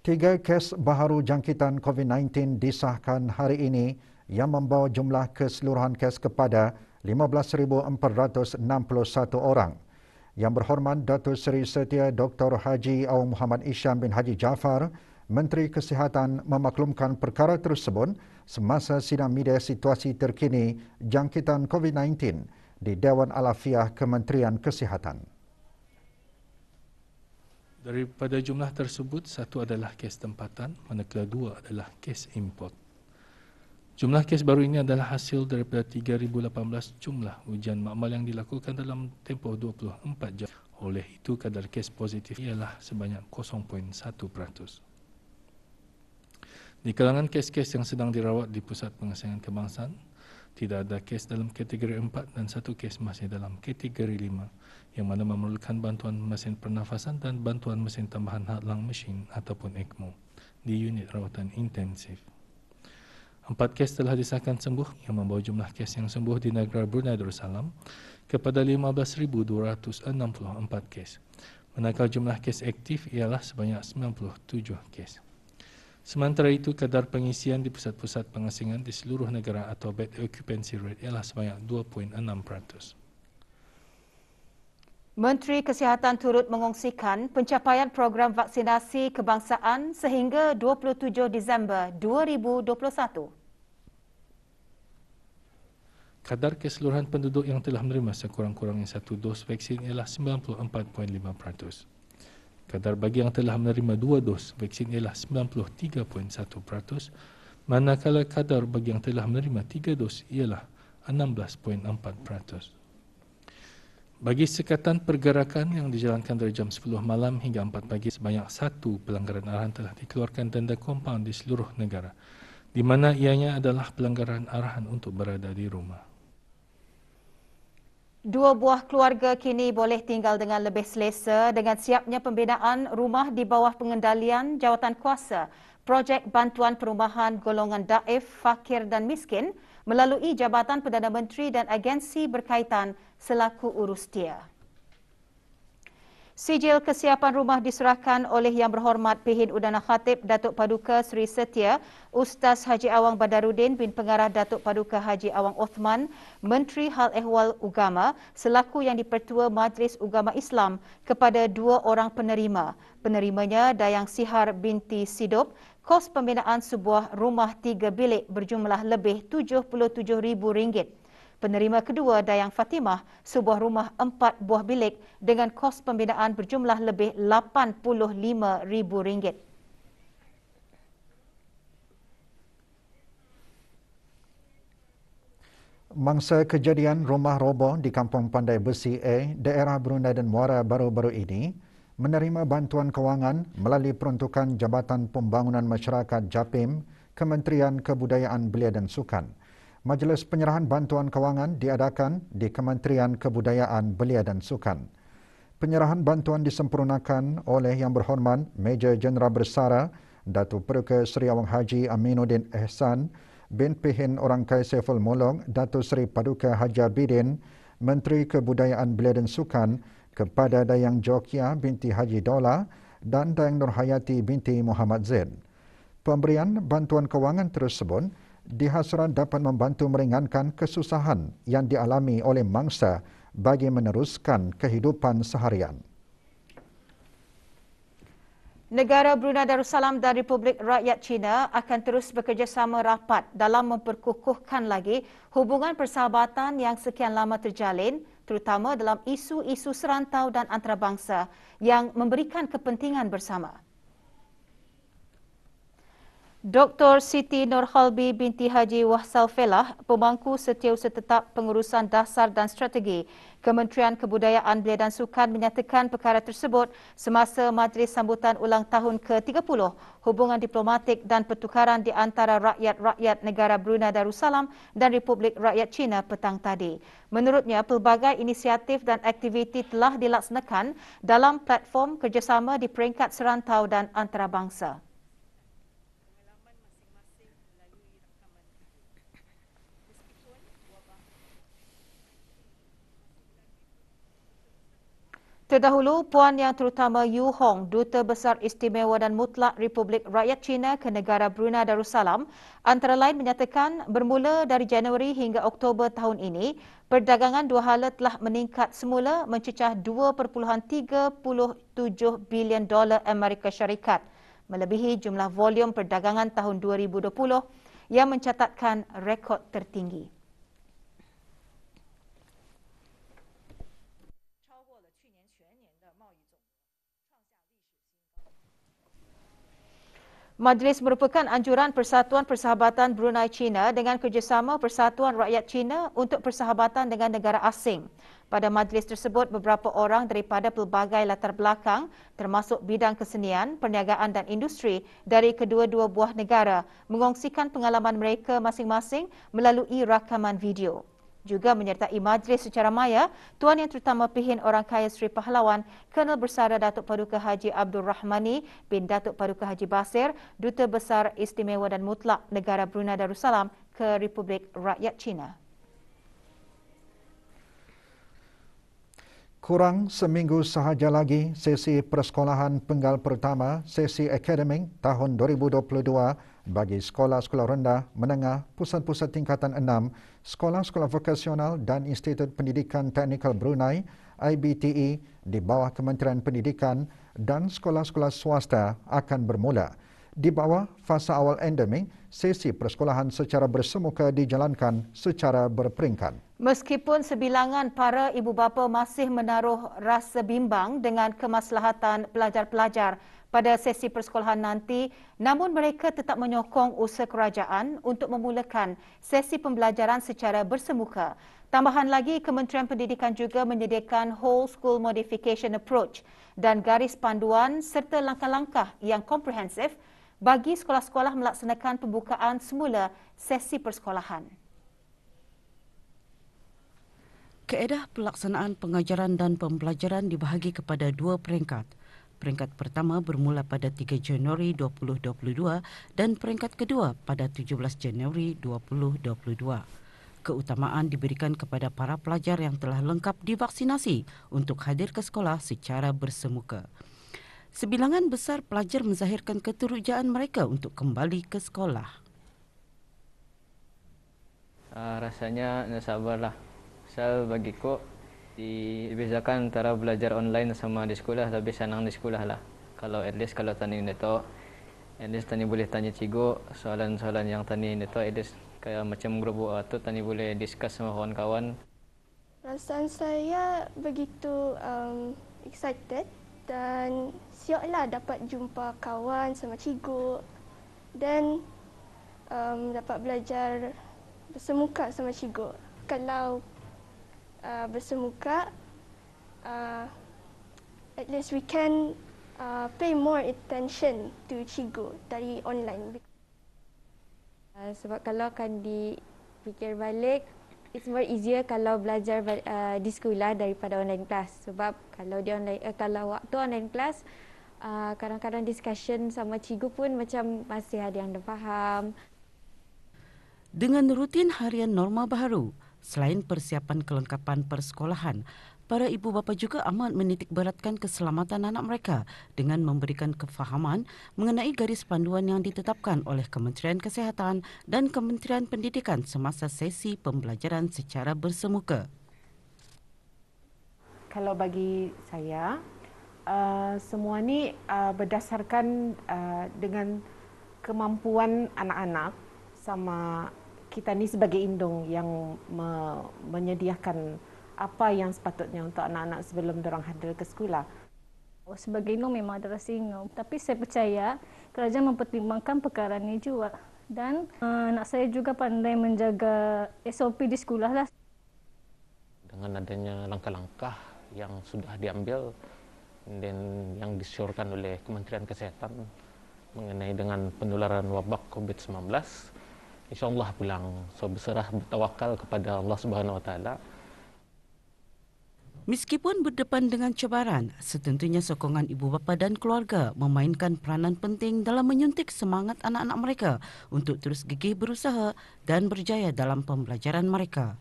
Tiga kes baharu jangkitan COVID-19 disahkan hari ini yang membawa jumlah keseluruhan kes kepada 15,461 orang. Yang berhormat Datuk Seri Setia Dr. Haji Awang Muhammad Isham bin Haji Jaafar, Menteri Kesihatan memaklumkan perkara tersebut semasa sidang media situasi terkini jangkitan COVID-19 di Dewan Alafiah Kementerian Kesihatan. Daripada jumlah tersebut, satu adalah kes tempatan, manakala dua adalah kes import. Jumlah kes baru ini adalah hasil daripada 3,018 jumlah ujian makmal yang dilakukan dalam tempoh 24 jam. Oleh itu, kadar kes positif ialah sebanyak 0.1%. Di kalangan kes-kes yang sedang dirawat di Pusat Pengesahan Kebangsaan, tidak ada kes dalam kategori 4 dan satu kes masih dalam kategori 5 yang mana memerlukan bantuan mesin pernafasan dan bantuan mesin tambahan hadlang mesin ataupun ECMO di unit rawatan intensif. 4 kes telah disahkan sembuh yang membawa jumlah kes yang sembuh di negara Brunei Darussalam kepada 15,264 kes. Manakala jumlah kes aktif ialah sebanyak 97 kes. Sementara itu, kadar pengisian di pusat-pusat pengasingan di seluruh negara atau bed occupancy rate ialah sebanyak 2.6%. Menteri Kesihatan turut mengongsikan pencapaian program vaksinasi kebangsaan sehingga 27 Disember 2021. Kadar keseluruhan penduduk yang telah menerima sekurang-kurangnya satu dos vaksin ialah 94.5%. Kadar bagi yang telah menerima 2 dos vaksin ialah 93.1%, manakala kadar bagi yang telah menerima 3 dos ialah 16.4%. Bagi sekatan pergerakan yang dijalankan dari jam 10 malam hingga 4 pagi, sebanyak 1 pelanggaran arahan telah dikeluarkan denda kompaun di seluruh negara, di mana ianya adalah pelanggaran arahan untuk berada di rumah. 2 buah keluarga kini boleh tinggal dengan lebih selesa dengan siapnya pembinaan rumah di bawah pengendalian Jawatan Kuasa Projek Bantuan Perumahan Golongan Daif, Fakir dan Miskin melalui Jabatan Perdana Menteri dan agensi berkaitan selaku urus dia. Sijil kesiapan rumah diserahkan oleh Yang Berhormat Pihin Udana Khatib Datuk Paduka Seri Setia Ustaz Haji Awang Badarudin bin Pengarah Datuk Paduka Haji Awang Othman, Menteri Hal Ehwal Ugama selaku Yang di-Pertua Majlis Ugama Islam kepada 2 orang penerima. Penerimanya Dayang Sihar binti Sidop, kos pembinaan sebuah rumah 3 bilik berjumlah lebih RM77,000. Penerima kedua Dayang Fatimah, sebuah rumah 4 buah bilik dengan kos pembinaan berjumlah lebih RM85,000. Mangsa kejadian rumah roboh di Kampung Pandai Besi A, daerah Brunei dan Muara baru-baru ini menerima bantuan kewangan melalui peruntukan Jabatan Pembangunan Masyarakat JAPIM, Kementerian Kebudayaan Belia dan Sukan. Majlis penyerahan bantuan kewangan diadakan di Kementerian Kebudayaan Belia dan Sukan. Penyerahan bantuan disempurnakan oleh Yang Berhormat Major Jeneral Bersara Datuk Paduka Seri Awang Haji Aminuddin Ehsan bin Pihin Orangkai Saiful Molong Datuk Seri Paduka Haji Abidin, Menteri Kebudayaan Belia dan Sukan kepada Dayang Jokia binti Haji Daula dan Dayang Nurhayati binti Muhammad Zaid. Pemberian bantuan kewangan tersebut dihasrat dapat membantu meringankan kesusahan yang dialami oleh mangsa bagi meneruskan kehidupan seharian. Negara Brunei Darussalam dan Republik Rakyat China akan terus bekerjasama rapat dalam memperkukuhkan lagi hubungan persahabatan yang sekian lama terjalin, terutama dalam isu-isu serantau dan antarabangsa yang memberikan kepentingan bersama. Dr. Siti Nurhalbi binti Haji Wahsal Felah, Pemangku Setiausaha Tetap Pengurusan Dasar dan Strategi Kementerian Kebudayaan Belia dan Sukan menyatakan perkara tersebut semasa majlis sambutan ulang tahun ke-30 hubungan diplomatik dan pertukaran di antara rakyat-rakyat negara Brunei Darussalam dan Republik Rakyat China petang tadi. Menurutnya, pelbagai inisiatif dan aktiviti telah dilaksanakan dalam platform kerjasama di peringkat serantau dan antarabangsa. Terdahulu, Puan Yang Terutama Yu Hong, Duta Besar Istimewa dan Mutlak Republik Rakyat China ke negara Brunei Darussalam, antara lain menyatakan bermula dari Januari hingga Oktober tahun ini, perdagangan dua hala telah meningkat semula mencecah 2.37 bilion dolar Amerika Syarikat, melebihi jumlah volume perdagangan tahun 2020 yang mencatatkan rekod tertinggi. Majlis merupakan anjuran Persatuan Persahabatan Brunei China dengan kerjasama Persatuan Rakyat China untuk persahabatan dengan negara asing. Pada majlis tersebut, beberapa orang daripada pelbagai latar belakang termasuk bidang kesenian, perniagaan dan industri dari kedua-dua buah negara mengongsikan pengalaman mereka masing-masing melalui rakaman video. Juga menyertai majlis secara maya, Tuan Yang Terutama Pihin Orang Kaya Seri Pahlawan, Kolonel Bersara Datuk Paduka Haji Abdul Rahmani bin Datuk Paduka Haji Basir, Duta Besar Istimewa dan Mutlak Negara Brunei Darussalam ke Republik Rakyat China. Kurang seminggu sahaja lagi, sesi persekolahan penggal pertama sesi akademik tahun 2022 bagi sekolah-sekolah rendah, menengah, pusat-pusat tingkatan 6, sekolah-sekolah vokasional dan Institut Pendidikan Teknikal Brunei IBTE di bawah Kementerian Pendidikan dan sekolah-sekolah swasta akan bermula. Di bawah fasa awal endemik, sesi persekolahan secara bersemuka dijalankan secara berperingkat. Meskipun sebilangan para ibu bapa masih menaruh rasa bimbang dengan kemaslahatan pelajar-pelajar pada sesi persekolahan nanti, namun mereka tetap menyokong usaha kerajaan untuk memulakan sesi pembelajaran secara bersemuka. Tambahan lagi, Kementerian Pendidikan juga menyediakan Whole School Modification Approach dan garis panduan serta langkah-langkah yang komprehensif bagi sekolah-sekolah melaksanakan pembukaan semula sesi persekolahan. Kaedah pelaksanaan pengajaran dan pembelajaran dibahagi kepada dua peringkat. Peringkat pertama bermula pada 3 Januari 2022 dan peringkat kedua pada 17 Januari 2022. Keutamaan diberikan kepada para pelajar yang telah lengkap divaksinasi untuk hadir ke sekolah secara bersemuka. Sebilangan besar pelajar menzahirkan keterujaan mereka untuk kembali ke sekolah. Rasanya nak sabarlah. Pasal bagiku dibezakan antara belajar online sama di sekolah, lebih senang di sekolah lah. Kalau at least kalau tani neto, at least tani boleh tanya cikgu soalan-soalan yang tani neto, at least kayak macam grup WA tu tani boleh discuss sama kawan-kawan. Perasaan saya begitu excited dan sioklah dapat jumpa kawan sama cikgu dan dapat belajar bersemuka sama cikgu. Kalau bersemuka, at least we can pay more attention to cikgu dari online. Sebab kalau akan dipikir balik, it's more easier kalau belajar di sekolah daripada online class. Sebab kalau di online, kalau waktu online class, kadang-kadang discussion sama cikgu pun macam masih ada yang dah faham. Dengan rutin harian norma baharu, selain persiapan kelengkapan persekolahan, para ibu bapa juga amat menitikberatkan keselamatan anak mereka dengan memberikan kefahaman mengenai garis panduan yang ditetapkan oleh Kementerian Kesihatan dan Kementerian Pendidikan semasa sesi pembelajaran secara bersemuka. Kalau bagi saya, semua ni berdasarkan dengan kemampuan anak-anak sama kita ni sebagai indung yang menyediakan apa yang sepatutnya untuk anak-anak sebelum dorang hadir ke sekolah. Sebagai indung memang ada rasa ingin, tapi saya percaya kerajaan mempertimbangkan perkara ini juga. Dan anak saya juga pandai menjaga SOP di sekolah lah. Dengan adanya langkah-langkah yang sudah diambil dan yang disyorkan oleh Kementerian Kesihatan mengenai dengan penularan wabak COVID-19, InsyaAllah pulang. So berserah bertawakal kepada Allah Subhanahu Wa Taala. Meskipun berdepan dengan cabaran, setentunya sokongan ibu bapa dan keluarga memainkan peranan penting dalam menyuntik semangat anak-anak mereka untuk terus gigih berusaha dan berjaya dalam pembelajaran mereka.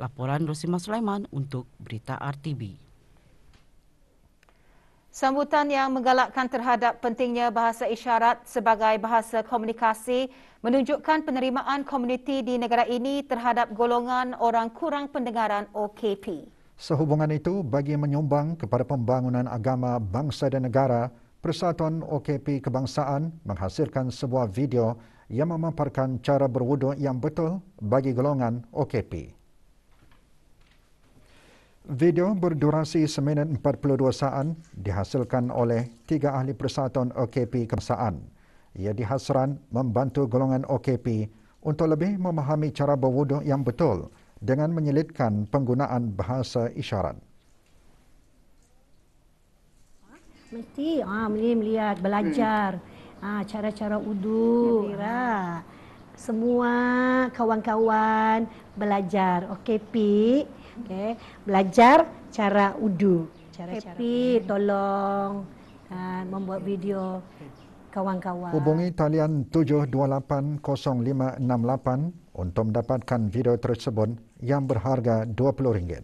Laporan Rosimah Sulaiman untuk Berita RTB. Sambutan yang menggalakkan terhadap pentingnya bahasa isyarat sebagai bahasa komunikasi menunjukkan penerimaan komuniti di negara ini terhadap golongan orang kurang pendengaran OKP. Sehubungan itu, bagi menyumbang kepada pembangunan agama bangsa dan negara, Persatuan OKP Kebangsaan menghasilkan sebuah video yang memaparkan cara berwuduk yang betul bagi golongan OKP. Video berdurasi seminit 42 saat dihasilkan oleh 3 ahli Persatuan OKP Kebangsaan. Ia dihasran membantu golongan OKP untuk lebih memahami cara berwuduk yang betul dengan menyelitkan penggunaan bahasa isyarat. Mesti melihat, belajar cara-cara wudu. Semua kawan-kawan belajar OKP. Okay. Belajar cara wudu. Happy, tolong membuat video kawan-kawan. Hubungi talian 7280568 untuk mendapatkan video tersebut yang berharga RM20.